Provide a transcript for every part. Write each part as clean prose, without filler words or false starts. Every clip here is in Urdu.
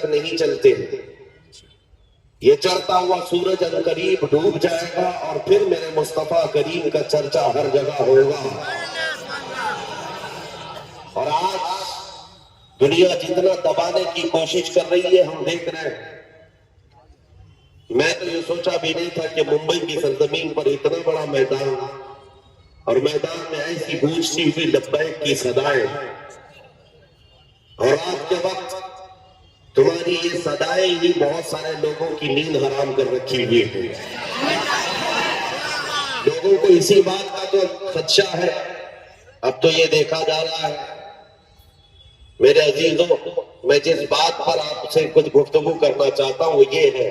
تک نہیں چلتے. یہ چڑھتا ہوا سورج عنقریب ڈوب جائے گا اور پھر میرے مصطفیٰ کریم کا چرچا ہر جگہ ہوگا. اور آج دنیا جتنا دبانے کی کوشش کر رہی ہے ہم دیکھ رہے ہیں. میں تو یہ سوچا بھی نہیں تھا کہ ممبئی کی سرزمین پر اتنا بڑا میدان اور میدان میں ایسی گونجتی ہوئی لبیک کی صدائیں اور آج کے وقت تمہاری یہ صدائیں ہی بہت سارے لوگوں کی نیند حرام کر رکھی ہوئی ہے. لوگوں کو اسی بات کا تو خدشہ ہے. اب تو یہ دیکھا جا رہا ہے میرے عزیزوں، میں جس بات پر آپ سے کچھ گفتگو کرنا چاہتا ہوں وہ یہ ہے،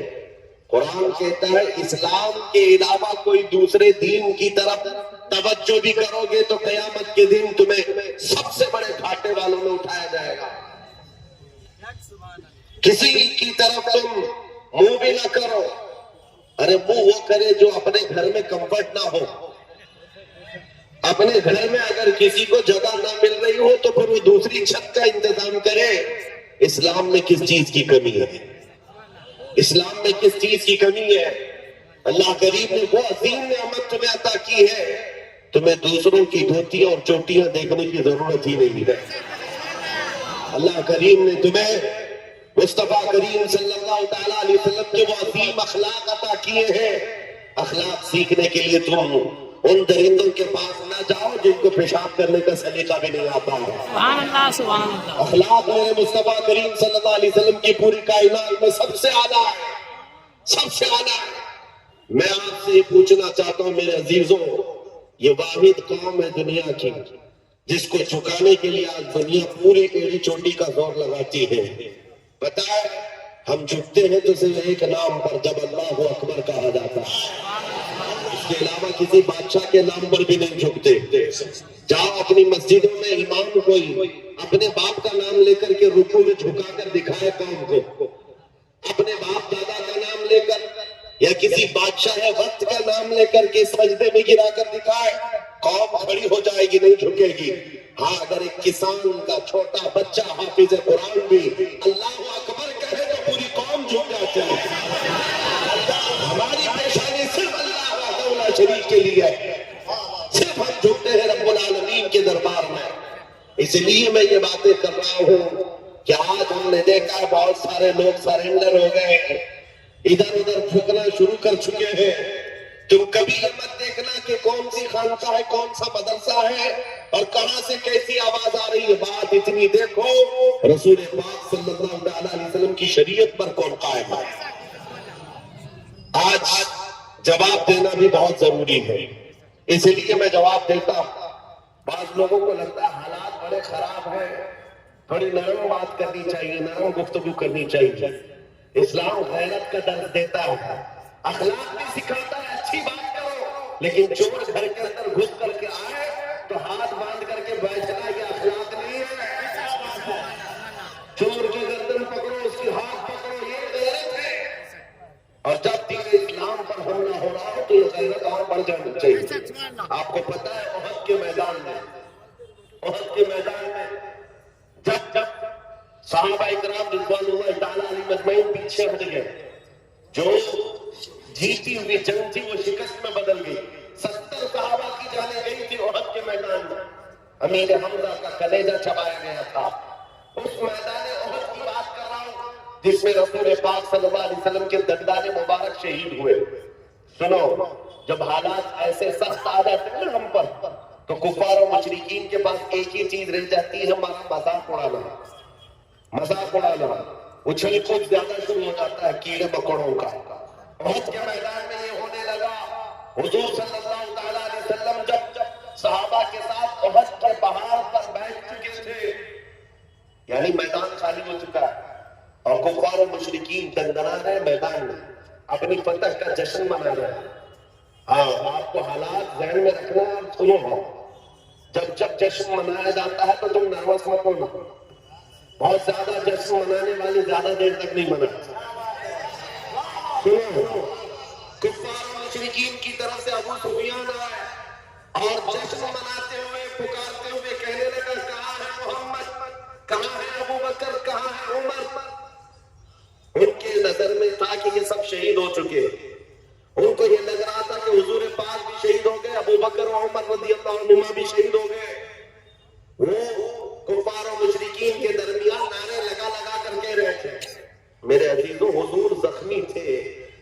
قرآن کہتا ہے اسلام کے علاوہ کوئی دوسرے دین کی طرف توجہ بھی کرو گے تو قیامت کے دن تمہیں سب سے بڑے گھاٹے والوں میں اٹھایا جائے گا. کسی کی طرف تم منہ بھی نہ کرو. ارے منہ وہ کرے جو اپنے گھر میں کمفرٹ نہ ہو. اپنے گھر میں اگر کسی کو جگہ نہ مل رہی ہو تو پھر وہ دوسری چھت کا انتظام کرے. اسلام میں کس چیز کی کمی ہے؟ اسلام میں کس چیز کی کمی ہے؟ اللہ کریم نے وہ عظیم نعمت تمہیں عطا کی ہے، تمہیں دوسروں کی دھوتیاں اور چوٹیاں دیکھنے کی ضرورت ہی نہیں ہے. اللہ کریم نے تمہیں مصطفیٰ کریم صلی اللہ تعالیٰ علیہ وسلم کے وہ عظیم اخلاق عطا کیے ہیں. اخلاق سیکھنے کے لیے تم ان درندوں کے پاس نہ جاؤ جن کو پیشاب کرنے کا سلیقہ بھی نہیں آتا ہے. سبحان اللہ سبحان اللہ. اخلاق میرے مصطفیٰ کریم صلی اللہ علیہ وسلم کی پوری کائنات میں سب سے اعلیٰ ہے، سب سے اعلیٰ ہے. میں آپ سے یہ پوچھنا چاہتا ہوں میرے عزیزوں، یہ واحد قوم ہے دنیا کی جس کو جھکانے کے لیے آج دنیا پوری ایڑی چوٹی کا زور لگاتی ہے. پتہ ہے ہم جھکتے ہیں تو صرف ایک نام پر، جب اللہ اکبر کہا جاتا ہے. اس کے علاوہ کسی بادشاہ کے نام پر بھی نہیں جھکتے. جاؤ اپنی مسجدوں میں امام کوئی اپنے باپ کا نام لے کر کے رکوع میں جھکا کر دکھائے قوم کو، اپنے باپ دادا کا نام لے کر یا کسی بادشاہ وقت کا نام لے کر کے سجدے میں گرا کر دکھائے، قوم کھڑی ہو جائے گی، نہیں جھکے گی. ہاں اگر ایک کسان کا چھوٹا بچہ حافظ قرآن بھی اللہ اکبر کہے تو پوری قوم جھک جاتی ہے. ہماری پیشانی صرف اللہ وحدہ شریک کے لیے ہے، صرف ہم جھکتے ہیں رب العالمین کے دربار میں. اس لیے میں یہ باتیں کر رہا ہوں کہ آج ہم نے دیکھا ہے بہت سارے لوگ سرنڈر ہو گئے ہیں، ادھر ادھر جھکنا شروع کر چکے ہیں. تم کبھی یہ مت دیکھنا کہ کون سی خانقاہ ہے، کون سا مدرسہ ہے اور کہاں سے کیسی آواز آ رہی ہے. بات اتنی دیکھو رسول پاک صلی اللہ علیہ وسلم کی شریعت پر کون قائم ہے. آج جواب دینا بھی بہت ضروری ہے، اس لیے میں جواب دیتا ہوں. بعض لوگوں کو لگتا ہے حالات بڑے خراب ہیں، تھوڑی نرم بات کرنی چاہیے، نرم گفتگو کرنی چاہیے. اسلام غیرت کا درس دیتا ہے، اخلاق بھی سکھاتا ہے. اچھی بات کرو، لیکن چور گھر کے اندر گھس کر کے آئے تو ہاتھ باندھ کر کے بیٹھنا یہ اخلاق نہیں ہے. چور کی گردن پکڑو، اس کی ہاتھ پکڑو، یہ غیرت ہے. اور جب دین اسلام پر حملہ ہو رہا ہو تو یہ غیرت اور بڑھ جانی چاہیے. آپ کو پتہ ہے احد کے میدان میں جب صحابہ اکرام رضوان اللہ تعالیٰ علیہ مجمعین پیچھے ہٹ گئے، جو جیتی ہوئی جنگ تھی وہ شکست میں بدل گئی. 70 صحابہ کی جانیں گئی تھی احد کے میدان میں، امیر حمزہ کا کلیجہ چبایا گیا تھا. اس میدان احد کی بات کر رہا ہوں جس میں رسول پاک صلی اللہ علیہ وسلم کے دندان مبارک شہید ہوئے. سنو، جب حالات ایسے سخت آ جاتے ہیں نا ہم پر تو کفار و مشرکین کے پاس ایک ہی چیز رہ جاتی ہے، ہمارا مذاق اڑانا. اچھل کود زیادہ شروع ہو جاتا ہے کیڑے مکوڑوں کا. احد کے میدان میں یہ ہونے لگا. حضور صلی اللہ تعالیٰ علیہ وسلم جب صحابہ کے ساتھ احد کے پہاڑ پر بیٹھ چکے تھے، یعنی میدان خالی ہو چکا ہے اور کفار و مشرکین دندنا رہے میدان میں، اپنی فتح کا جشن منا رہے ہیں. ہاں آپ کو حالات ذہن میں رکھنا ہے. سنو، جب جشن منایا جاتا ہے تو تم نروس مت ہونا. بہت زیادہ جشن منانے والی زیادہ دیر تک نہیں مناتے. سنو، کفار و مشرکین کی طرف سے ابو سفیان آئے اور جشن مناتے ہوئے پکارتے ہوئے کہنے لگا کہاں ہے محمد، کہاں ہے ابو بکر، کہاں ہے عمر. تھا کہ یہ سب شہید ہو چکے. ان کو یہ لگ رہا تھا کہ حضور پاک بھی شہید ہو گئے, ابو بکر و عمر رضی اللہ عنہما بھی شہید ہو گئے. وہ کفار و مشرکین کے درمیان نعرے لگا لگا کر کہہ رہے تھے. میرے عزیزوں, حضور زخمی تھے.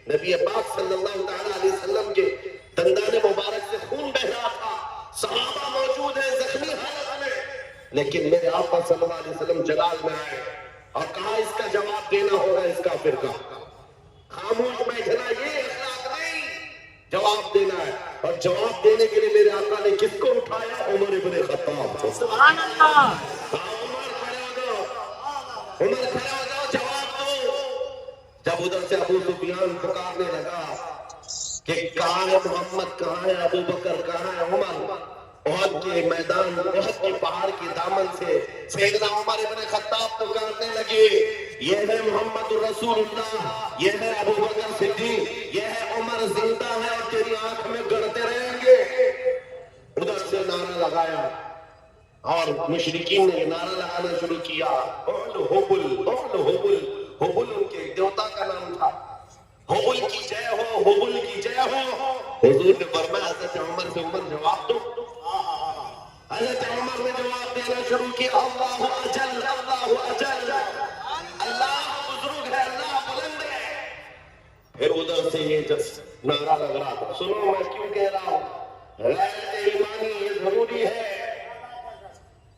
نبی پاک صلی اللہ تعالیٰ علیہ وسلم کے دندان مبارک سے خون بہ رہا تھا, صحابہ موجود ہیں زخمی حالت میں, لیکن میرے آقا صلی اللہ علیہ وسلم جلال میں آئے اور کہا اس کا جواب دینا ہوگا اس کافر کا. خاموش بیٹھنا یہ اخلاق نہیں, جواب دینا ہے. اور جواب دینے کے لیے میرے آقا نے کس کو اٹھایا؟ عمر ابن خطاب. سبحان اللہ. عمر کھڑے ہو جاؤ, عمر کھڑے ہو جاؤ, جواب دو. جب ادھر سے ابو سفیان پکارنے لگا کہ کہاں ہے محمد, کہاں ہے ابو بکر, کہاں ہے عمر, احد کے میدان, احد کے پہاڑ کے دامن سے سیدنا عمر ابن خطاب پکارنے لگے, یہ ہے محمد رسول اللہ, یہ ہے ابو بکر صدیق, یہ ہے عمر زندہ ہے اور تیری آنکھ میں گڑتے رہیں گے. ادھر سے نعرہ لگایا اور مشرکین نے نعرہ لگانا شروع کیا, اول حبل, اول حبل. حبل ان کے دیوتا کا نام تھا. حبل کی جے ہو, حبل کی جے ہو. حضور نے فرمایا حضرت عمر سے, عمر جواب دو. حضرت عمر نے جواب دینا شروع کیا, اللہ اجل, اللہ اجل, اللہ بزرگ ہے, اللہ بلند ہے. پھر ادھر سے یہ نعرہ لگ رہا تھا, سنو میں کیوں کہہ رہا ہوں, غیرت ایمانی یہ ضروری ہے.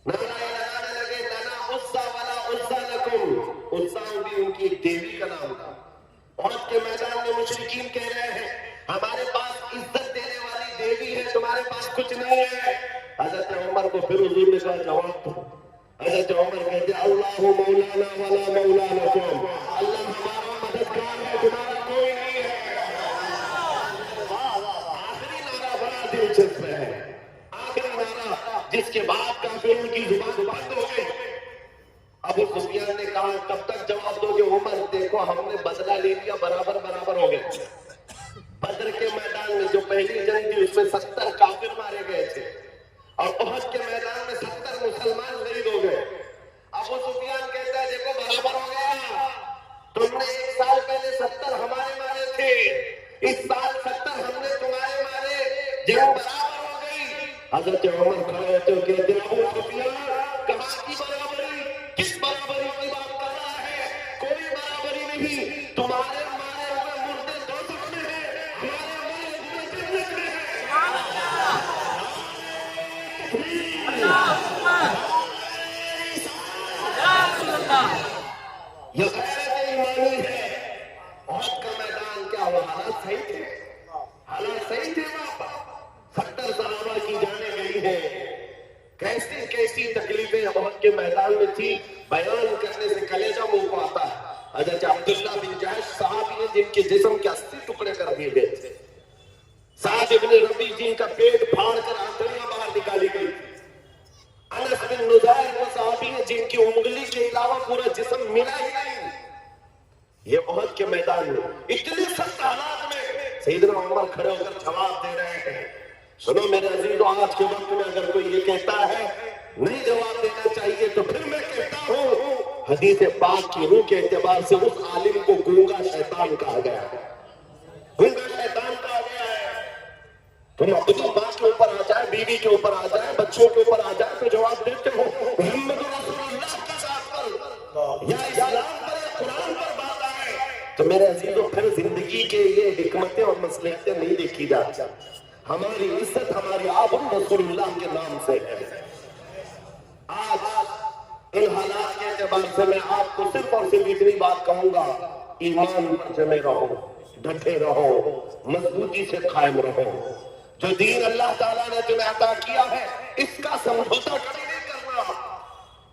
نعرہ لگانے لگے, لنا عزا ولا عزا لکم. عزا بھی ان کی ایک دیوی کا نام تھا. احد کے میدان میں مشرکین کہہ رہے ہیں ہمارے پاس عزت دینے والی دیوی ہے, تمہارے پاس کچھ نہیں ہے. حضرت عمر کو پھر حضور نے کہا جواب دو. حضرت عمر کہتے اللہ مولانا ولا مولا لکم, اللہ ہمارا مددگار ہے, تمہارا کوئی نہیں ہے. آخری نعرہ بڑا دلچسپ ہے, آخری نعرہ جس کے بعد کافروں کی زبان بند ہو گئی. ابو سفیان نے کہا کب تک جواب دو گے؟ عمر دیکھو ہم نے بدلہ لے لیا, برابر برابر ہو گئے. بدر کے میدان میں جو پہلی جنگ تھی اس میں 70 کافر مارے گئے تھے اور احد کے میدان میں 70 مسلمان شہید ہو گئے. ابو سفیان کہتا ہے دیکھو برابر ہو گیا, تم نے ایک سال پہلے 70 ہمارے مارے تھے, اس سال 70 ہم نے تمہارے مارے, جنگ برابر ہو گئی. حضرت عمر کھڑے ہوتے ہوئے کہتے ہیں ابو سفیان کہاں کی برابری, کس برابری کی بات کر رہا ہے؟ کوئی برابری نہیں. تمہارے مارے ہوئے مردے دوزخ میں ہیں, ہمارے مارے ہوئے جنت میں ہیں. یہ غیرت ایمانی ہے. احد کا میدان کیا ہوا, حالات صحیح تھے, حالات صحیح تھے. 70 صحابہ کی جانیں گئی ہیں. کیسی کیسی تکلیفیں احد کے میدان میں تھی, بیان کرنے سے کلیجہ منہ کو آتا ہے. حضرت عبداللہ بن جحش صحابی ہیں جن کے جسم کے 80 ٹکڑے کر دیے گئے تھے. سعد ابن ربیع جن کا پیٹ پھاڑ کر آنتڑیاں باہر نکالی گئی. انس بن نضیر وہ صحابی ہیں جن کی انگلی کے علاوہ پورا جسم ملا ہی نہیں. یہ احد کے میدان میں اتنے سخت حالات میں سیدنا عمر کھڑے ہو کر جواب دے رہے ہیں. سنو میرے عزیزو, آج کے وقت میں اگر کوئی یہ کہتا ہے نہیں جواب دینا چاہیے تو پھر میں کہتا ہوں حدیث پاک کی روح کے اعتبار سے اس عالم کو گونگا شیطان کہا گیا ہے, گونگا شیطان کہا گیا ہے. تم اپنی ماں کے اوپر آ جائے, بیوی کے اوپر آ جائے, بچوں کے اوپر آ جائے تو جواب دیتے ہو. محمد رسول اللہ کی ذات پر یا اسلام پر یا قرآن پر بات آئے تو میرے عزیزو پھر زندگی کے یہ حکمتیں اور مصلحتیں نہیں دیکھی جاتی. ہماری عزت ہماری آبرو رسول اللہ کے نام سے ہے. آج ان حالات کے اعتبار سے میں آپ کو صرف اور صرف اتنی بات کہوں گا, ایمان پر جمے رہو, ڈٹے رہو, مضبوطی سے قائم رہو. جو دین اللہ تعالیٰ نے تمہیں عطا کیا ہے اس کا سمجھوتا کبھی نہیں کرنا.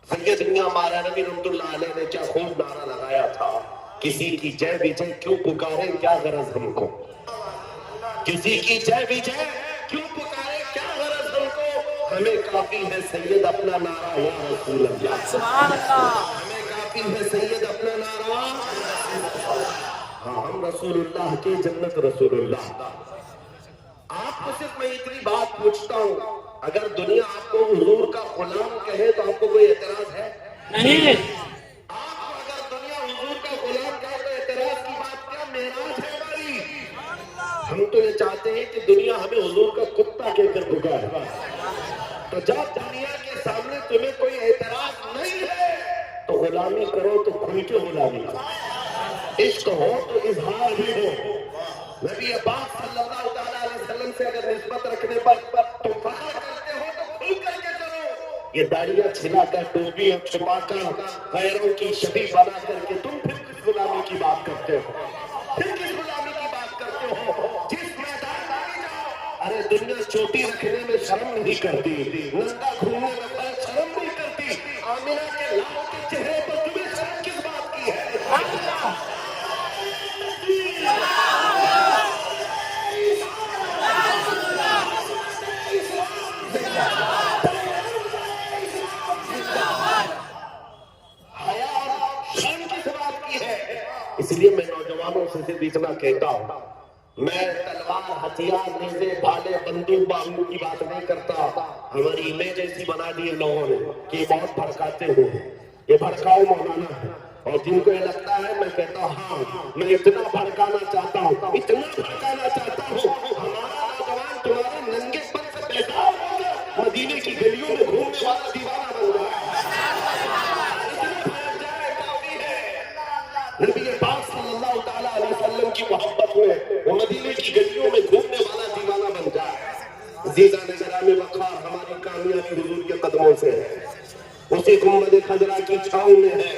سید میاں مولا نبی رحمۃ اللہ علیہ نے کیا خوب نعرہ لگایا تھا, کسی کی جے وجے کیوں پکارے, کیا غرض ہم کو. کسی کی جے وجے کیوں پکارے, کیا غرض ہم کو. ہمیں کافی ہے سید اپنا نعرہ یا رسول اللہ. سبحان اللہ. ہمیں کافی ہے سید اپنا نعرہ. ہاں ہم رسول اللہ کے, جنت رسول اللہ. آپ کو صرف میں اتنی بات پوچھتا ہوں, اگر دنیا آپ کو حضور کا غلام کہے تو آپ کو کوئی اعتراض ہے؟ نہیں. آپ کو اگر دنیا حضور کا غلام کہے تو اعتراض کی بات کیا چاہتے ہیں کہ دنیا ہمیں حضور کا کتا کہہ کر پکارے. تو جب دنیا کے سامنے تمہیں کوئی اعتراض نہیں ہے تو غلامی کرو تو کھل کے غلامی کرو. عشق ہو تو اظہار بھی ہو. نبی پاک صلی اللہ تعالیٰ علیہ وسلم سے اگر نسبت رکھنے پر تم فخر کرتے ہو تو کھل کر کے کرو. یہ داڑیاں چھلا کر ٹوپی چھپا کر غیروں کی شبیہ بنا کر کے تم پھر کس غلامی کی بات کرتے ہو؟ پھر کس غلامی کی بات کرتے ہو؟ جس میدان میں جاؤ ارے دنیا چوٹی رکھنے میں شرم نہیں کرتی, ننگا گھومنے میں شرم نہیں کرتی. آمنہ کے لال کے چہرے پر تمہیں شرم کس بات کی ہے؟ اس لیے میں نوجوانوں سے صرف اتنا کہتا ہوں, میں تلوار ہتھیار نیزے بھالے بندوق بارود کی بات نہیں کرتا. ہماری امیج ایسی بنا دی لوگوں نے کہ یہ بہت بھڑکاتے ہیں, یہ بھڑکاؤ مولانا ہے. اور جن کو یہ لگتا ہے میں کہتا ہوں ہاں میں اتنا بھڑکانا چاہتا ہوں, اتنا بھڑکانا چاہتا ہوں ہمارا نوجوان تمہارے ننگے پن سے بیدار ہو گیا, مدینے کی گلیوں میں گھومنے والا دیوانہ بن گیا. نبی پاک صلی اللہ تعالیٰ علیہ وسلم کی محبت میں وہ مدینے کی گلیوں میں گھومنے والا دیوانہ بن جائے. عزیزان گرامی وقار, ہماری کامیابی حضور کے قدموں سے ہے. اسی گنبد خضرا کی چھاؤں میں ہے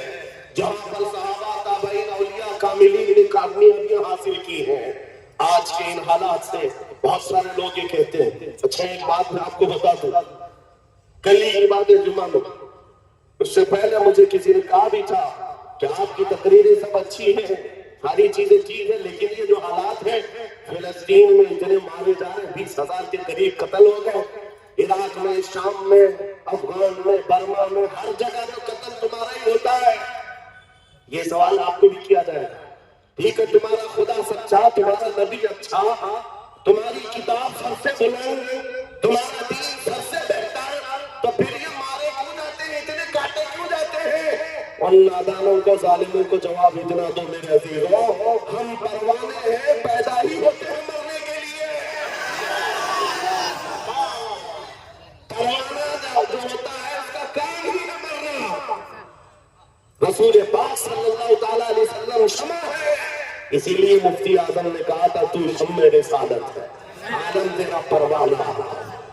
جہاں پر صحابہ تابعین اولیاء کاملین نے کامیابیاں حاصل کی ہیں. آج کے ان حالات سے بہت سارے لوگ یہ کہتے ہیں. اچھا ایک بات میں آپ کو بتا دوں, کل ہی عباد جمعہ میں اس سے پہلے مجھے کسی نے کہا بھی تھا کہ آپ کی تقریریں سب اچھی ہیں, ساری چیزیں ٹھیک ہیں, لیکن یہ جو حالات ہیں فلسطین میں اتنے مارے جا رہے ہیں, 20,000 کے قریب قتل ہو گئے, عراق میں, شام میں, افغان میں, برما میں, ہر جگہ جو قتل تمہارا ہی ہوتا ہے. یہ سوال آپ کو بھی کیا جائے گا. ٹھیک ہے تمہارا خدا سچا, تمہارا نبی اچھا, تمہاری کتاب سب سے بلند, تمہارا دین سب سے بہتر, تو پھر یہ مارے کیوں جاتے ہیں, اتنے کاٹے کیوں جاتے ہیں؟ اور نادانوں کو, ظالموں کو جواب اتنا دو میرے عزیزوں, ہم پروانے ہیں, پیدا ہی ہوتے ہیں مرنے کے لیے. پروانہ جو ہوتا ہے اس کا کام ہی ہے مرنا. رسول پاک صلی اللہ تعالیٰ علیہ وسلم شمع ہے, اسی لیے مفتی اعظم نے کہا تھا تو شمع رسالت ہے, عالم تیرا پروانہ,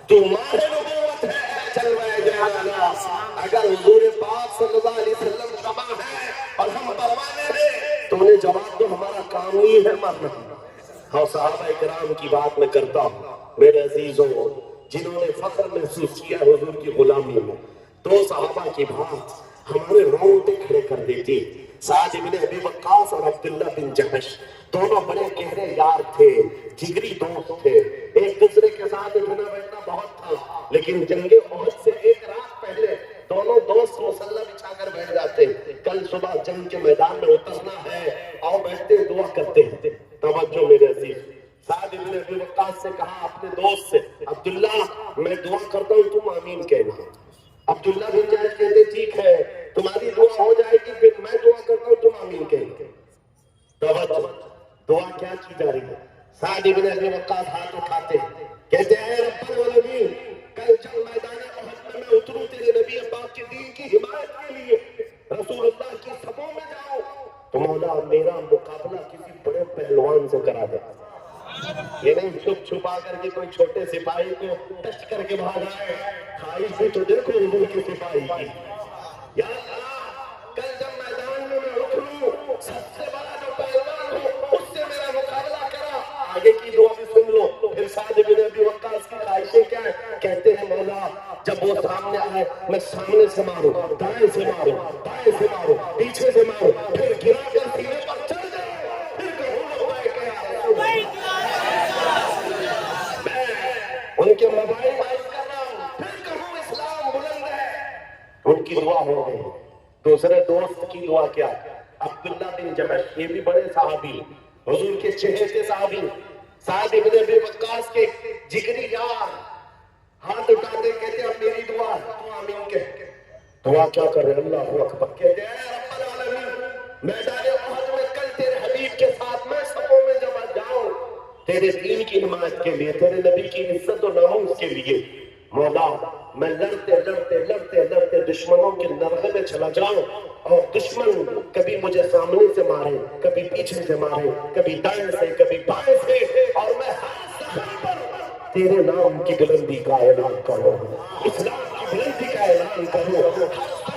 تو ماہ نبوت ہے, جلوہ جلالا. اگر حضور پاک صلی اللہ علیہ وسلم شمع ہے اور ہم پروانے ہیں تو انہیں جواب دو, ہمارا کام ہی ہے مرنا. اور صحابہ کرام کی بات میں کرتا ہوں میرے عزیزوں, جنہوں نے فخر محسوس کیا حضور کی غلامی میں. دو صحابہ کی بات ہمارے رونگٹے کھڑے کر دیتی. سعد بن ابی وقاص اور عبداللہ بن جحش, دونوں بڑے گہرے یار تھے, جگری دوست تھے, ایک دوسرے کے ساتھ اٹھنا بیٹھنا بہت تھا. لیکن جنگ احد سے ایک رات پہلے دونوں دوست مسلح بچھا کر بیٹھ جاتے, کل صبح جنگ کے میدان میں اترنا ہے, آؤ بیٹھتے دعا کرتے ہیں. توجہ میرے عزیز, سعد بن ابی وقاص سے کہا اپنے دوست سے, عبداللہ میں دعا کرتا ہوں تم آمین کہنا. عبداللہ بن جحش کہتے ٹھیک ہے, تمہاری دعا ہو جائے گی, پھر میں دعا کرتا ہوں تم آمین کہنا. توجہ, دعا کیا کی جا رہی ہے؟ سعد بن ابی وقاص ہاتھ اٹھاتے کہتے ہیں اے رب العالمین, کل جب میدان احد میں اتروں تیرے نبی پاک کے دین کی حمایت کے لیے, رسول اللہ کی صفوں میں جاؤں, تو مولا میرا مقابلہ کسی بڑے پہلوان سے کرا دے. یہ نہیں چھپ چھپا کر کے کوئی چھوٹے سپاہی کو ٹچ کر کے بھاگ آئے. خواہش بھی تو دیکھو حضور کے سپاہی کی. یا اللہ کل جب میدان میں اتروں, سب سے بڑا جو پہلوان ہو اس سے میرا مقابلہ کرا. آگے کی دعا بھی سن لو. پھر سعد بن ابی وقاص کی خواہشیں کیا ہیں؟ کہتے ہیں مولا جب وہ سامنے آئے میں سامنے سے ماروں, دائیں سے ماروں, بائیں سے ماروں, پیچھے سے ماروں, پھر گرا کر سینے پر چڑھ جائے, پھر کہوں میں ان کے موبائل بائز کر رہا ہوں, پھر کہوں اسلام بلند ہے. ان کی دعا ہو گئی. دوسرے دوست کی دعا کیا؟ عبداللہ بن جحش, یہ بھی بڑے صحابی, حضور کے چہیتے صحابی, سعد بن ابی وقاص کے جگری یار, ہاتھ اٹھاتے کہتے اب میری دعا تو آمین کہہ. دعا کیا کر رہے, اللہ اکبر کہتے ہیں اے رب العالمین, میدان احد میں کل تیرے حبیب کے ساتھ میں صفوں میں جب جاؤں, تیرے دین کی حمایت کے لیے، تیرے نبی کی عزت و ناموس کے لیے مولا میں لڑتے لڑتے لڑتے لڑتے دشمنوں کے نرغے میں چلا جاؤں، اور دشمن کبھی مجھے سامنے سے مارے، کبھی پیچھے سے مارے، کبھی دائیں سے کبھی بائیں سے، اور میں ہر سفر پر تیرے نام کی بلندی کا اعلان کروں، اسلام کی بلندی کا اعلان کروں، ہر سفر پر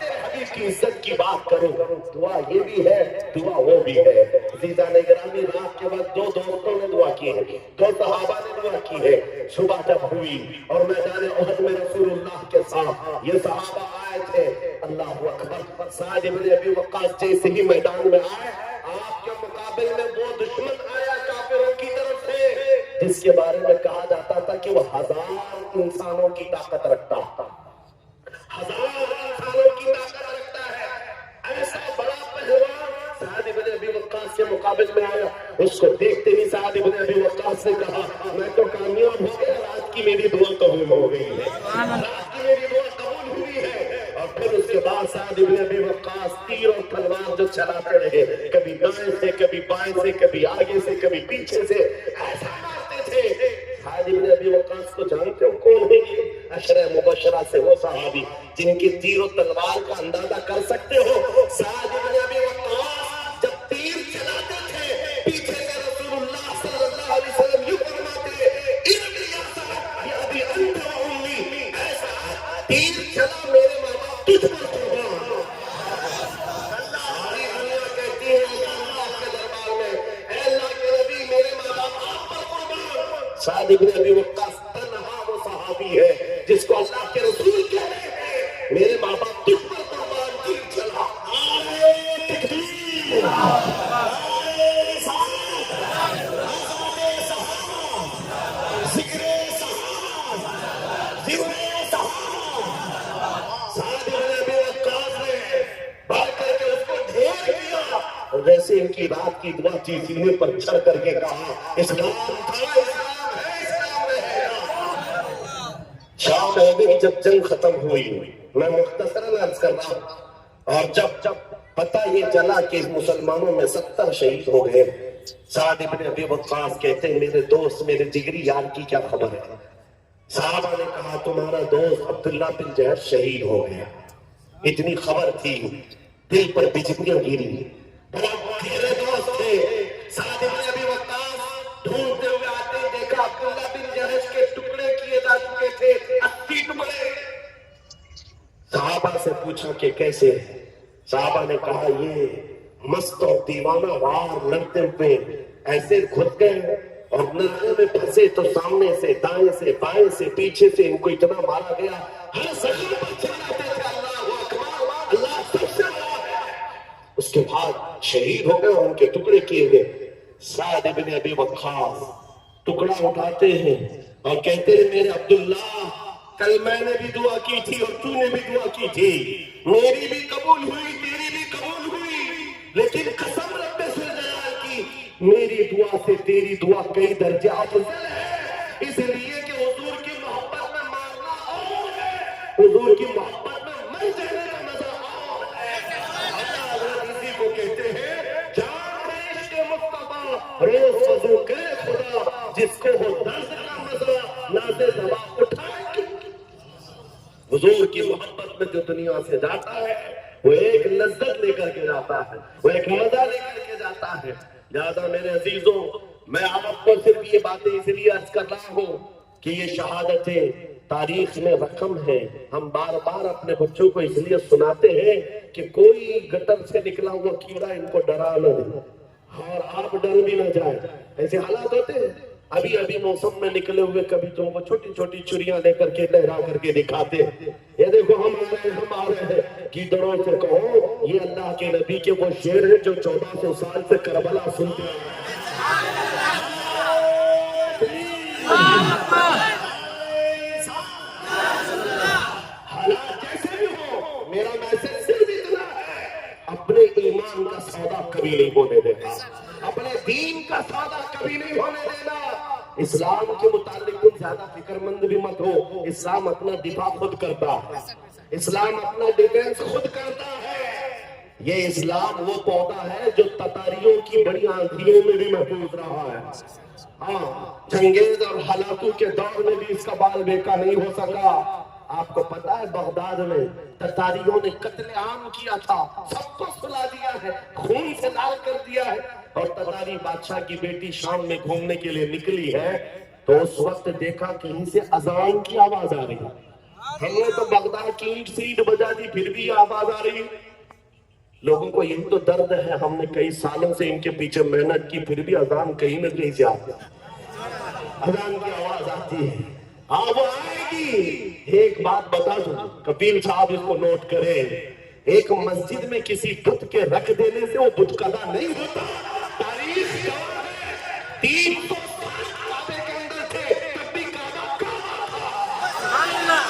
تیرے حبیب کی عزت کی بات کروں۔ دعا یہ بھی ہے، دعا وہ بھی ہے۔ عزیزان گرامی، رات کے وقت دو دوستوں نے دعا کی ہے، دو صحابہ نے دعا کی ہے۔ صبح جب ہوئی اور میدان احد میں رسول اللہ کے ساتھ یہ صحابہ آئے تھے، اللہ اکبر، سعد بن ابی وقاص جیسے ہی میدان میں آئے، آپ کے مقابل میں وہ دشمن آیا کافروں کی طرف سے جس کے بارے میں کہا جاتا تھا کہ وہ 1000 انسانوں کی طاقت رکھتا تھا، 1000 انسانوں کی طاقت رکھتا ہے۔ ایسا بڑا پہلوان سعد بن ابی وقاص کے مقابل میں آیا، اس کو دیکھتے ہی سعد بن ابی وقاص نے کہا میں تو کامیاب ہو گیا، رات کی میری دعا قبول ہو گئی ہے، رات کی میری دعا قبول ہوئی ہے۔ اور پھر اس کے بعد سعد بن ابی وقاص تیر اور تلوار جو چلاتے رہے، کبھی دائیں سے کبھی بائیں سے، کبھی آگے سے کبھی پیچھے سے، ایسا مارتے تھے۔ سعد بن ابی وقاص کو جانتے ہو کون ہے؟ یہ عشرہ مبشرہ سے وہ صحابی جن کی تیر و تلوار کا اندازہ کر سکتے ہو۔ سعد بن ابی وقاص جب تیر چلاتے تھے، پیچھے سے رسول اللہ صلی اللہ علیہ وسلم یوں فرماتے ارمی یا سعد یا ابی انت و امی، اے سعد تیر چلا میرے ماں باپ تجھ پر قربان۔ ساری دنیا کہتی ہے اللہ کے دربار میں اے اللہ کے نبی میرے ماں باپ آپ پر قربان۔ سعد بن ابی وقاص تنہا وہ صحابی ہے جس کو اللہ کے رسول کہتے ہیں میرے ماں باپ تجھ پر قربان، تیر چلا۔ تکبیر، اور ویسے ان کی رات کی دعا تھی، سینے پر چڑھ کر کے کہا اسلام تھا، اسلام ہے، اسلام رہے گا۔ شام میں جب جنگ ختم ہوئی، میں مختصراً عرض کر رہا ہوں، اور جب پتہ یہ چلا کہ مسلمانوں میں 70 شہید ہو گئے، سعد بن ابی وقاص کہتے ہیں میرے دوست میرے جگری یار کی کیا خبر ہے؟ صحابہ نے کہا تمہارا دوست عبداللہ بن جہش شہید ہو گیا۔ اتنی خبر تھی، دل پر بجلیاں گری، بہت گہرے دوست تھے۔ سعد بن ابی وقاص ڈھونڈتے ہوئے آتے، دیکھا عبداللہ بن جہش کے ٹکڑے کیے جا چکے تھے، 80 ٹکڑے۔ صحابہ سے پوچھا کہ کیسے؟ صحابہ نے کہا یہ مست اور دیوانہ وار لڑتے ہوئے ایسے گھس گئے اور نرغے میں پھنسے تو سامنے سے دائیں سے بائیں سے پیچھے سے ان کو اتنا مارا گیا، ہر سجدے پر چلاتے تھے اللہ اکبر، اللہ سب سے بڑا ہے۔ اس کے بعد شہید ہو گئے اور ان کے ٹکڑے کیے گئے۔ سعد بن ابی وقاص ٹکڑا اٹھاتے ہیں اور کہتے ہیں میرے عبداللہ کل میں نے بھی دعا کی تھی اور تو نے بھی دعا کی تھی، میری بھی قبول ہوئی تیری بھی قبول ہوئی، لیکن قسم رب ذوالجلال کی میری دعا سے تیری دعا کئی درجے افضل ہے، اس لیے کہ حضور کی محبت میں مارنا اور ہے، حضور کی محبت میں مر جانے کا مزہ اور ہے۔ اللہ حضرت اسی کو کہتے ہیں جان عشق مصطفیٰ روز وضو کرے خدا، جس کو ہو درد کا مزہ ناز دوا اٹھائے۔ حضور کی محبت میں جو دنیا سے جاتا ہے وہ ایک لذت لے کر کے جاتا ہے، وہ ایک مزہ لے کر کے جاتا ہے۔ لہذا میرے عزیزوں میں آپ کو صرف یہ باتیں اس لیے عرض کر رہا ہوں کہ یہ شہادتیں تاریخ میں رقم ہیں، ہم بار بار اپنے بچوں کو اس لیے سناتے ہیں کہ کوئی گٹر سے نکلا ہوا کیڑا ان کو ڈرا نہ دے اور آپ ڈر بھی نہ جائیں۔ ایسے حالات ہوتے ہیں، ابھی موسم میں نکلے ہوئے کبھی تم کو چھوٹی چھوٹی چڑیاں لے کر کے لہرا کر کے دکھاتے ہیں، یہ دیکھو ہم آ رہے ہیں۔ گیدڑوں سے کہو یہ اللہ کے نبی کے وہ شیر ہے جو 1400 سال سے کربلا سنتے ہیں۔ حالات جیسے بھی ہو، میرا میسج صرف اتنا ہے، اپنے ایمان کا سودا کبھی نہیں ہونے دینا، اپنے دین کا سودا کبھی نہیں ہونے دینا۔ اسلام کے متعلق تم زیادہ فکر مند بھی مت ہو، اسلام اپنا دفاع خود کرتا ہے، اسلام اپنا ڈیفینس خود کرتا ہے۔ یہ اسلام وہ پودا ہے جو تتاریوں کی بڑی آندھیوں میں بھی محفوظ رہا ہے۔ ہاں چنگیز اور ہلاکو کے دور میں بھی اس کا بال بیکا نہیں ہو سکا. آپ کو پتا ہے بغداد میں تتاریوں نے قتل عام کیا تھا, سب کو سلا دیا ہے, خون سے لال کر دیا ہے. اور تتاری بادشاہ کی بیٹی شام میں گھومنے کے لیے نکلی ہے تو اس وقت دیکھا کہیں سے اذان کی آواز آ رہی. ہم نے تو بغداد کی اینٹ سے اینٹ بجا دی, پھر بھی آواز آ رہی. لوگوں کو یہی تو درد ہے, ہم نے کئی سالوں سے ان کے پیچھے محنت کی, پھر بھی اذان کہیں نہ کہیں سے آتی, اذان کی آواز آتی ہے. وہ آئے گی. ایک بات بتا دوں, کبیر صاحب اس کو نوٹ کریں, ایک مسجد میں کسی بت کے رکھ دینے سے وہ بت قضا نہیں ہوتا. تاریخ گواہ ہے, 300 سال کعبے کے اندر تھے تب بھی کعبہ کعبہ تھا. سبحان اللہ.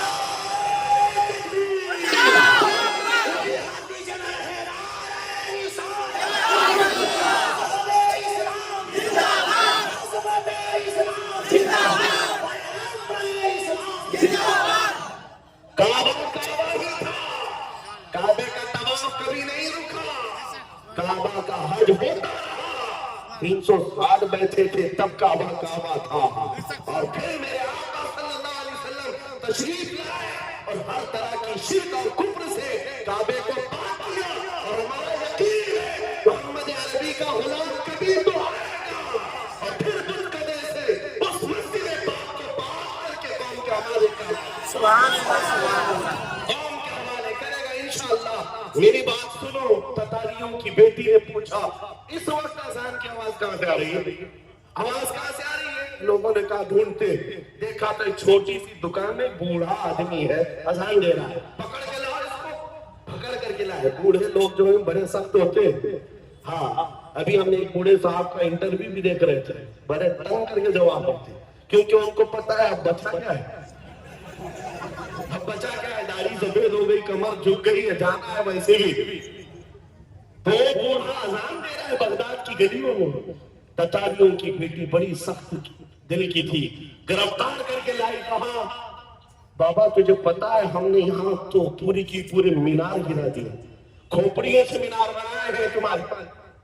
کعبے کا طواف کبھی نہیں رکا, کعبہ کا حج ہوتا رہا. 300 سال بیٹھے تھے تب کعبہ کعبہ تھا. اور پھر میرے آقا صلی اللہ علیہ وسلم تشریف لائے اور ہر طرح کی شرک اور کفر سے کعبے کو پاک کیا. اور ہمارا یقین ہے محمد عربی کا غلام کبھی تو آئے گا اور پھر بت قدے سے اس مسجد پاک کو پاک کر کے قوم کے حوالے کرے گا. سبحان اللہ. سبحان اللہ. قوم کے حوالے کرے گا انشاءاللہ. میری بات سنو, تتاریوں کی بیٹی نے پوچھا اس وقت اذان کی آواز کہاں سے آ رہی ہے, آواز کہاں سے آ رہی ہے. لوگوں نے کہا ڈھونڈتے, دیکھا تو ایک چھوٹی سی دکان میں بوڑھا آدمی ہے اذان دے رہا ہے. پکڑ کے لاؤ اس کو, پکڑ کر کے لائے. بوڑھے لوگ جو ہیں بڑے سخت ہوتے ہیں. ہاں ابھی ہم نے ایک بوڑھے صاحب کا انٹرویو بھی دیکھ رہے تھے, بڑے تنگ کر کے جواب دیتے کیونکہ ان کو پتا ہے اب بچا کیا ہے, اب بچا کیا ہے, داڑھی سفید ہو گئی, کمر جھک گئی ہے, جانا ہے ویسے بھی. تو بوڑھا اذان دے رہا ہے بغداد کی گلیوں میں. تتاریوں کی بیٹی بڑی سخت دل کی تھی, گرفتار کر کے لائی. کہا بابا تجھے پتا ہے ہم نے یہاں تو پوری کی پورے مینار گرا دیے, کھوپڑیوں سے مینار بنائے ہیں تمہارے,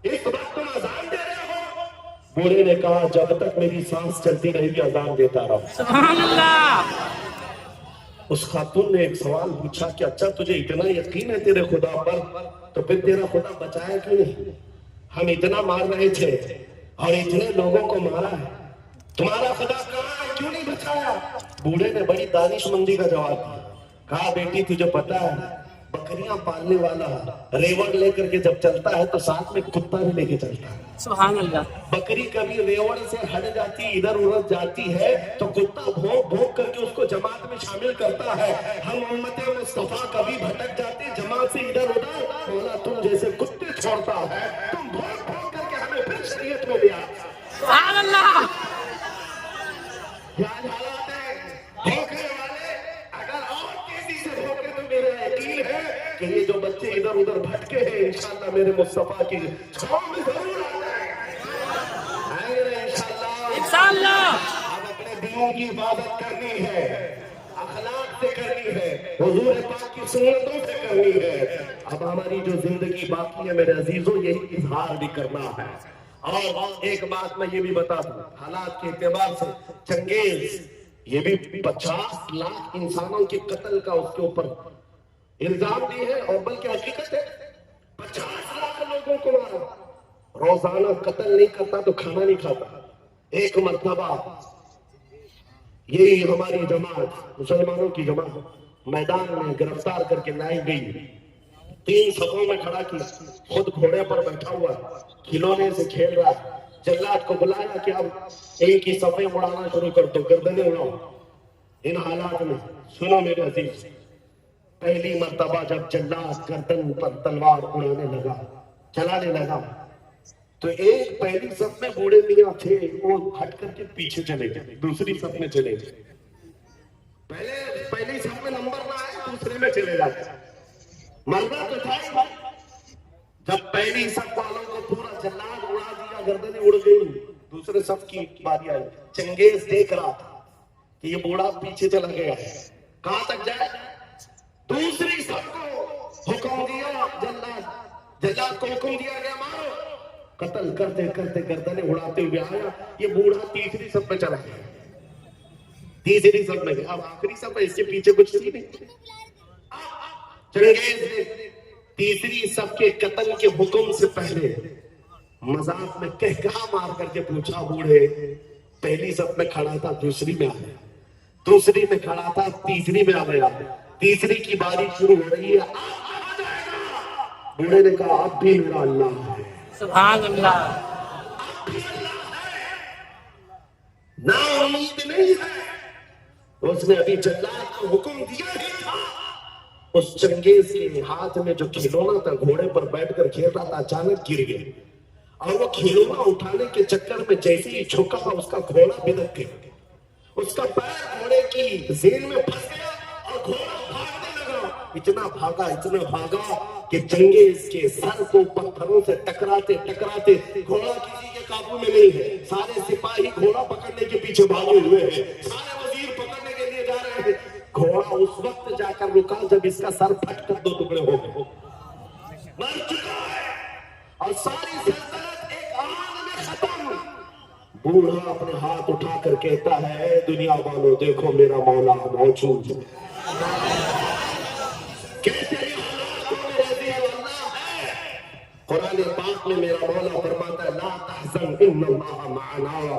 اس وقت تم اذان دے رہے ہو. بوڑھے نے کہا جب تک میری سانس چلتی رہے گی اذان دیتا رہا. سبحان اللہ. اس خاتون نے ایک سوال پوچھا کہ اچھا تجھے اتنا یقین ہے تیرے خدا پر, تو پھر تیرا خدا بچایا کیوں نہیں؟ ہم اتنا مار رہے تھے اور اتنے لوگوں کو مارا ہے, تمہارا خدا کہاں ہے, کیوں نہیں بچایا؟ بوڑھے نے بڑی دانش مندی کا جواب دیا. کہا بیٹی تجھے پتا ہے بکریاں پالنے والا ریوڑ لے کر کے جب چلتا ہے تو ساتھ میں کتا بھی لے کے چلتا ہے. سبحان اللہ. بکری کبھی ریوڑ سے ہٹ جاتی, ادھر ادھر جاتی ہے تو کتا بھونک بھونک کر کے اس کو جماعت میں شامل کرتا ہے. ہم امت مصطفیٰ کبھی بھٹک جاتے جماعت سے ادھر ادھر, مولا تم جیسے کتے چھوڑتا ہے, تم بھونک بھونک کر کے ہمیں پھر شریعت میں لے آتے. سبحان اللہ. یاد حالات ہے بھونکنے والے, اگر اور تیزی سے بھونکے تو میرا یقین ہے کہ یہ جو بچے ادھر ادھر بھٹکے ہیں انشاءاللہ میرے مصطفیٰ کی چھاؤں میں ضرور آئیں گے انشاءاللہ. انشاءاللہ. اب اپنے دلوں کی عبادت کرنی ہے, اخلاق سے کرنی ہے, حضور پاک کی سنتوں سے کرنی ہے. اب ہماری جو زندگی باقی ہے میرے عزیزوں یہی اظہار بھی کرنا ہے. اور ایک بات میں یہ بھی بتا دوں, حالات کے اعتبار سے چنگیز یہ بھی 50 لاکھ انسانوں کے قتل کا اس کے اوپر الزام بھی ہے, اور بلکہ حقیقت ہے 50 لاکھ لوگوں کو مارا. روزانہ قتل نہیں کرتا تو کھانا نہیں کھاتا. ایک مرتبہ یہی ہماری جماعت, مسلمانوں کی جماعت میدان میں گرفتار کر کے لائی گئی, 3 صفوں میں کھڑا کی, خود گھوڑے پر بیٹھا ہوا کھلونے سے کھیل رہا. جلاد کو بلایا کہ اب ایک ہی صفیں اڑانا شروع کر دو, گردنیں اڑاؤ. ان حالات میں سنو میرے عزیز, پہلی مرتبہ جب جلاد گردن پر تلوار اڑانے لگا, چلانے لگا, تو ایک پہلی صف میں بوڑھے میاں تھے, وہ ہٹ کر کے پیچھے چلے گئے, دوسری صف میں چلے گئے. پہلی صف میں نمبر نہ آئے دوسرے میں چلے جاتے. مرنا تو تھا ہی. جب پہلی صف والوں کو پورا جلاد اڑا دیا, گردنیں اڑ گئی, دوسرے صف کی باری آئی. چنگیز دیکھ رہا تھا کہ یہ بوڑھا پیچھے چلا گیا ہے, کہاں تک جائے. دوسری صف کو حکم دیا, جلاد کو حکم دیا گیا مارو. قتل کرتے کرتے گردنیں اڑاتے ہوئے آیا. یہ بوڑھا تیسری صف میں چلا گیا, تیسری صف میں گیا. اب آخری صف ہے, اس کے پیچھے کچھ تھی نہیں. چنگیز نے تیسری صف کے قتل کے حکم سے پہلے مذاق میں کہا مار کر کے پوچھا, بوڑھے پہلی صف میں کھڑا تھا دوسری میں آ گیا, دوسری میں کھڑا تھا تیسری میں آ گیا, تیسری کی باری شروع ہو رہی ہے, بوڑھے نے کہا اب بھی میرا اللہ ہے, سبحان اللہ. نا امید نہیں ہے. اس نے ابھی جلاد کو حکم دیا ہی تھا. اس چنگیز کے ہاتھ میں جو کھلونا تھا, گھوڑے پر بیٹھ کر کھیل رہا تھا, اچانک گر گیا. اور وہ کھلونا اٹھانے کے چکر میں جیسے ہی جھکا, اس کا گھوڑا بلک گیا, اس کا پیر گھوڑے کی زین میں پھنس گیا اور گھوڑا بھاگنے لگا. اتنا بھاگا کہ چنگیز کے سر کو پتھروں سے ٹکراتے ٹکراتے, گھوڑا کسی کے قابو میں نہیں ہے, سارے سپاہی گھوڑا پکڑنے کے پیچھے بھاگے ہوئے ہیں, سارے وزیر پکڑنے کے لیے جا رہے ہیں. گھوڑا اس وقت جا کر رکا جب اس کا سر پھٹ کر 2 ٹکڑے ہو گئے, مر چکا ہے, اور ساری سلطنت ایک آن میں ختم. بوڑھا اپنے ہاتھ اٹھا کر کہتا ہے, اے دنیا والوں دیکھو میرا مولا موجود ہے. کیسے یہ حالات کو میرے دل اللہ ہے. قرآن پاک میں میرا مولا فرماتا ہے, لا تحزن ان اللہ معنا.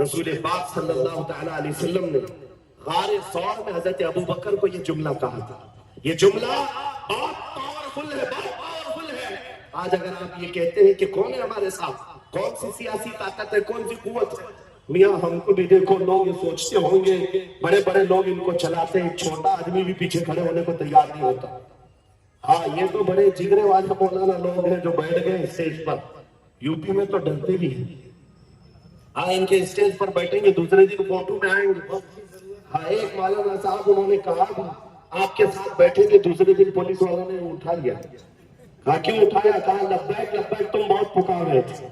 رسول پاک صلی اللہ تعالی علیہ وسلم نے غار ثور میں حضرت ابو بکر کو یہ جملہ کہا تھا. یہ جملہ بہت پاورفل ہے, بہت پاورفل ہے. آج اگر آپ یہ کہتے ہیں کہ کون ہے ہمارے ساتھ, کون سی سیاسی طاقت ہے, کون سی قوت ہے, میاں ہم کو بھی دیکھو, لوگ یہ سوچتے ہوں گے بڑے بڑے لوگ ان کو چلاتے ہیں, چھوٹا آدمی بھی پیچھے کھڑے ہونے کو تیار نہیں ہوتا. ہاں یہ تو بڑے جگرے والے مولانا لوگ ہیں جو بیٹھ گئے اسٹیج پر. یو پی میں تو ڈرتے بھی ہیں. ہاں ان کے اسٹیج پر بیٹھیں گے, دوسرے دن فوٹو میں آئیں گے. ہاں ایک مولانا صاحب انہوں نے کہا تھا آپ کے ساتھ بیٹھیں گے, دوسرے دن پولیس والوں نے اٹھا لیا. کہا کیوں اٹھایا؟ کہا لبیک لبیک تم بہت پکار رہے تھے.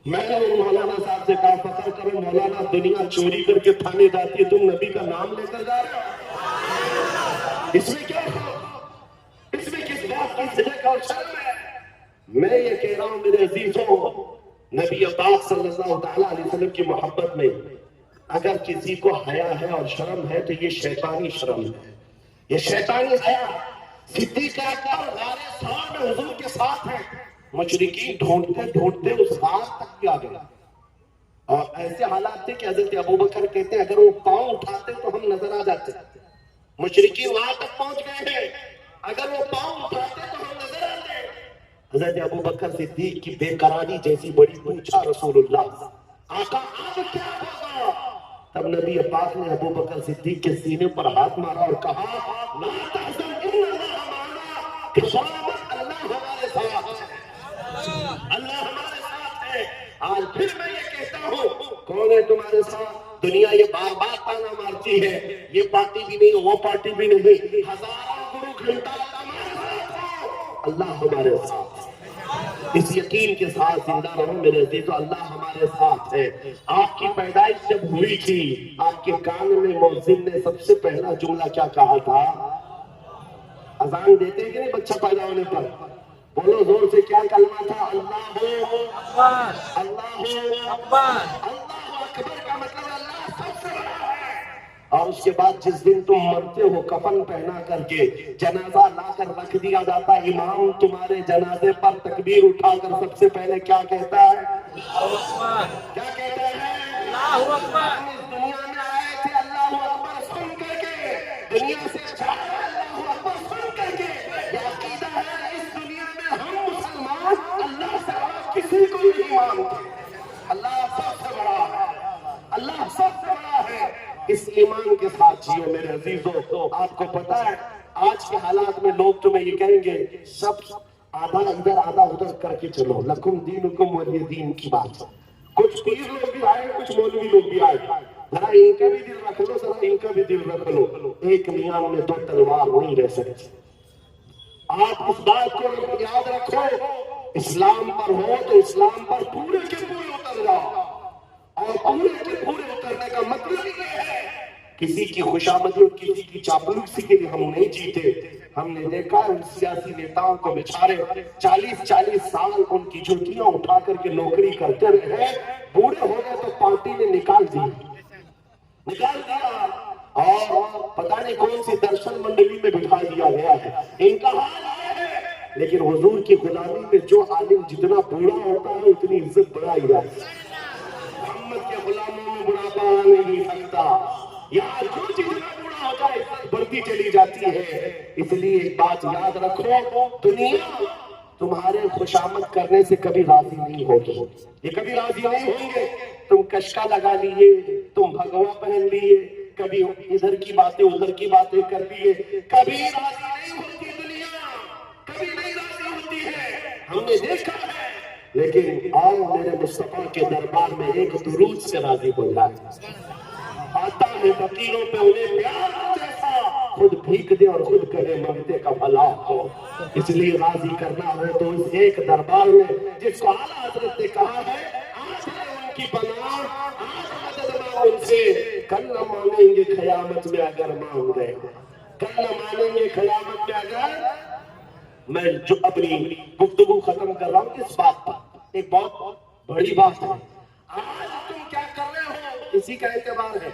میں نے مولانا صاحب سے کہا فخر کرو مولانا, دنیا چوری کر کے تھانے جاتی ہے, تم نبی کا نام لے کر جا رہے ہو, اس میں کیا ہے؟ اس میں کس بات کی صدق اور شرم ہے؟ میں یہ کہہ رہا ہوں میرے عزیزوں, نبی پاک صلی اللہ تعالی علیہ وسلم کی محبت میں اگر کسی کو حیا ہے اور شرم ہے تو یہ شیطانی شرم ہے, یہ شیطانی حیا. صدیق اکبر غار ثور میں حضور کے ساتھ ہیں, مشرکین ڈھونڈتے ڈھونڈتے اس غار تک بھی آ گئے, اور ایسے حالات تھے کہ حضرت ابوبکر کہتے ہیں اگر وہ پاؤں اٹھاتے تو ہم نظر آ جاتے. مشرکین وہاں تک پہنچ گئے ہیں, اگر وہ پاؤں اٹھاتے تو ہم نظر آتے. حضرت ابوبکر صدیق کی بے قراری جیسی بڑی, پوچھا رسول اللہ آقا اب کیا ہوگا؟ تب نبی پاک نے ابوبکر صدیق کے سینے پر ہاتھ مارا اور کہا لا تحزن ان اللہ معنا, اللہ ہمارے ساتھ ہے, اللہ ہمارے ساتھ ہے. آج پھر میں یہ کہتا ہوں, کون ہے تمہارے ساتھ؟ دنیا یہ بار بار تانا مارتی ہے, یہ پارٹی بھی نہیں, وہ پارٹی بھی نہیں, ہزاروں گرو گھنٹہ اللہ ہمارے ساتھ. اس یقین کے ساتھ زندہ رہو میرے عزیزو, اللہ ہمارے ساتھ ہے. آپ کی پیدائش جب ہوئی تھی, آپ کے کان میں مؤذن نے سب سے پہلا جملہ کیا کہا تھا؟ اذان دیتے ہیں کہ نہیں بچہ پیدا ہونے پر؟ بولو زور سے, کیا کلمہ تھا؟ اللہ اکبر, اللہ اکبر. اللہ اکبر کا مطلب اللہ سب سے بڑا ہے. اور اس کے بعد جس دن تم مرتے ہو کفن پہنا کر کے جنازہ لا کر رکھ دیا جاتا, امام تمہارے جنازے پر تکبیر اٹھا کر سب سے پہلے کیا کہتا ہے؟ کیا کہتا ہے؟ اللہ اکبر. ہم اس دنیا میں آئے تھے اللہ اکبر سن کر کے, دنیا سے جائے اللہ اکبر سن کر کے. یہ عقیدہ ہے اس دنیا میں ہم مسلمان اللہ سے کسی کو نہیں مانتے. اللہ سب سے بڑا ہے, اللہ سب سے بڑا ہے. اس ایمان کے ساتھ جیو میرے عزیزو. آپ کو پتا ہے آج کے حالات میں لوگ تمہیں یہ کہیں گے سب آدھا ادھر آدھا ادھر کر کے چلو, لکم دینکم ولی دین کی بات. کچھ پیر لوگ بھی آئے, کچھ مولوی لوگ بھی آئے, ذرا ان کا بھی دل رکھ لو, ذرا ان کا بھی دل رکھ لو. ایک میان میں 2 تلوار نہیں رہ سکتی. آپ اس بات کو یاد رکھو, اسلام پر ہو تو اسلام پر پورے کے پورے اتر جاؤ, اور پورے کے پورے اترنے کا مطلب یہ ہے کسی کی خوشامدی اور کسی کی چاپلوسی کے لیے ہم نہیں جیتے, ہم نے دیکھا ان سیاسی نیتاؤں کو بیچارے 40 سال ان کی جھوٹیاں اٹھا کر کے نوکری کرتے رہے، بوڑھے ہو گئے تو پارٹی نے نکال دیا اور پتہ نہیں کون سی درشن منڈلی میں بٹھا دیا گیا ہے۔ ان کا حال یہ ہے، لیکن حضور کی غلامی میں جو عالم جتنا بوڑھا ہوتا ہے اتنی عزت بڑھائی جاتی ہے۔ محمد کے غلاموں میں بڑھاپا آ نہیں سکتا، یہاں جو جتنا بوڑھا ہوتا ہے عزت بڑھتی چلی جاتی ہے۔ اس لیے ایک بات یاد رکھو، دنیا تمہارے خوشامد کرنے سے کبھی راضی نہیں ہوگی، یہ کبھی راضی نہیں ہوں گے۔ تم کشکا لگا لیے، تم بھگوا پہن لیے، کبھی ادھر کی باتیں ادھر کی باتیں کر لیے، کبھی راضی نہیں ہوتی دنیا، کبھی نہیں راضی ہوتی ہے، ہم نے دیکھا ہے۔ لیکن آؤ میرے مصطفیٰ کے دربار میں ایک درود سے راضی ہو جائے۔ آتا ہے فقیروں پہ انہیں پیار جیسا، خود بھیک دے اور خود کہے مانگتے کا بھلا ہو۔ اس لیے راضی کرنا ہو تو اس ایک دربار میں جس کو اعلیٰ حضرت نے کہا ہے آج ہے ان کی پناہ، آج مدد مانگو ان سے، کل نہ مانیں گے قیامت میں اگر مانگ گئے، کل نہ مانیں گے قیامت میں اگر۔ میں جو اپنی گفتگو ختم کر رہا ہوں اس بات پر، ایک بہت بڑی بات ہے، آج تم کیا کر رہے ہو اسی کا اعتبار ہے،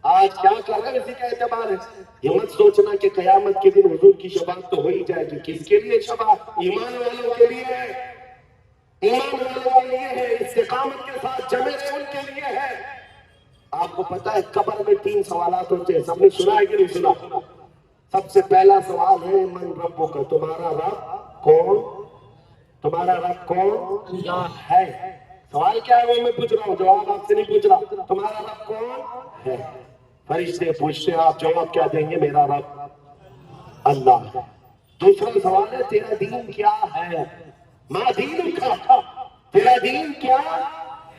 آج کیا کر رہے ہو اسی کا اعتبار ہے۔ یہ مت سوچنا کہ قیامت کے دن حضور کی شفاعت تو ہو ہی جائے گی، کس کے لیے شفاعت؟ ایمان والوں کے لیے ہے، ایمان والوں کے لیے ہے، استقامت کے ساتھ جمے ان کے لیے ہے۔ آپ کو پتا ہے قبر میں 3 سوالات ہوتے ہیں، سب نے سنا ہے کہ نہیں سنا؟ سب سے پہلا سوال ہے من ربک کا، تمہارا رب کون؟ تمہارا رب کون ہے؟ سوال کیا ہے وہ میں پوچھ رہا ہوں، جواب آپ سے نہیں پوچھ رہا۔ تمہارا رب کون ہے؟ فرشتے پوچھتے ہیں، آپ جواب کیا دیں گے؟ میرا رب اللہ ہے۔ دوسرا سوال ہے تیرا دین کیا ہے؟ ما دینک، تیرا دین کیا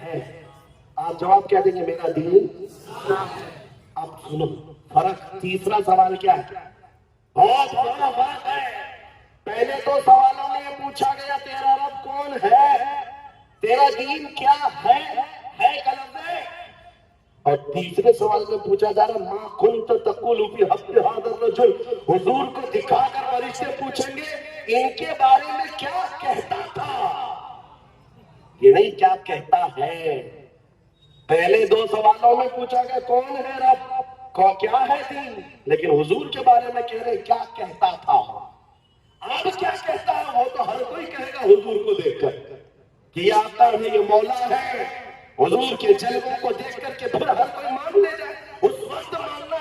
ہے؟ آپ جواب کیا دیں گے؟ میرا دین۔ اب سنو فرق، تیسرا سوال کیا ہے؟ بہت بڑا فرق ہے۔ پہلے 2 سوالوں میں یہ پوچھا گیا تیرا رب کون ہے، تیرا دین کیا ہے کا لفظ ہے، اور تیسرے سوال میں پوچھا جا رہا ما کنت تقول فی حق ھذا الرجل، حضور کو دکھا کر فرشتے پوچھیں گے ان کے بارے میں کیا کہتا تھا، یہ نہیں کیا کہتا ہے۔ پہلے 2 سوالوں میں پوچھا گیا کون ہے رب، کیا ہے دین، لیکن حضور کے بارے میں کہہ رہے کیا کہتا تھا۔ اب کیا کہتا ہے وہ تو ہر کوئی کہے گا حضور کو دیکھ کر کہ یہ آتا ہے، یہ مولا ہے۔ حضور کے جلووں کو دیکھ کر کے پھر ہر کوئی مان لے جائے، اس وقت ماننا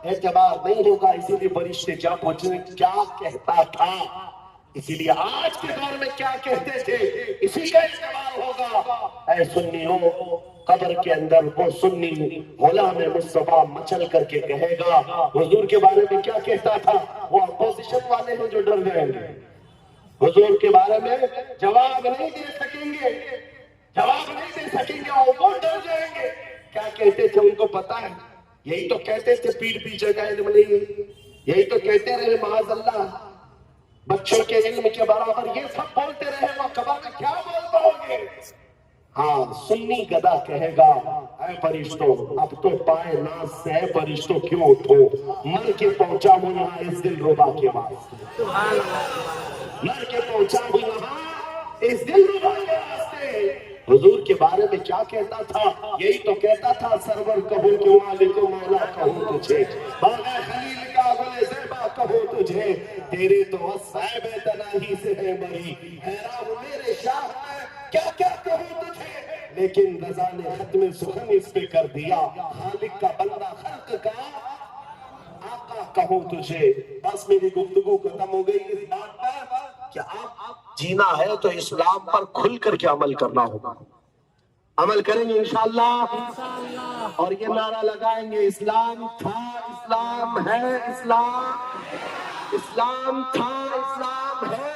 اعتبار نہیں ہوگا۔ اسی لیے فرشتے کیا پوچھیں کیا کہتا تھا، اسی لیے آج کے دور میں کیا کہتے تھے اسی کا اعتبار ہوگا۔ اے سنیوں، قبر کے اندر وہ سنی غلام مصطفیٰ مچل کر کے کہے گا حضور کے بارے میں کیا کہتا تھا، وہ اپوزیشن والے ہیں جو ڈر جائیں گے، حضور کے بارے میں جواب نہیں دے سکیں گے، جواب نہیں دے سکیں گے، وہ ڈر جائیں گے۔ کیا کہتے تھے ان کو پتا ہے؟ یہی تو کہتے تھے پیٹ پیچھے کا علم نہیں، یہی تو کہتے رہے معاذ اللہ بچوں کے علم کے برابر، یہ سب بولتے رہے، وہ قبر میں کیا بول پاؤ گے۔ ہاں سنی گدا کہے گا اے فرشتوں اب تو پائے ناز سے اے فرشتوں کیوں اٹھو، مر کے پہنچا ہوں یہاں اس دل ربا کے واسطے، مر کے پہنچا ہوں یہاں اس دل ربا کے واسطے۔ حضور کے بارے میں کیا کہتا تھا؟ یہی تو کہتا تھا سرور کہوں کہ مالک و مولا کہوں تجھے، باغ خلیل کا گل زیبا کہوں تجھے، تیرے تو صاحب تناہی سے ہے بری، حیران میرے شاہ ہے کیا کیا کہوں تجھے، لیکن رضا نے ختم سخن اس پہ کر دیا، خالق کا بندہ خلق کا آقا کہوں تجھے۔ بس میری گفتگو ختم ہو گئی اس بات پر کہ آپ جینا ہے تو اسلام پر کھل کر کے عمل کرنا ہوگا، عمل کریں گے انشاءاللہ، اور یہ نعرہ لگائیں گے اسلام تھا اسلام ہے اسلام، اسلام تھا اسلام ہے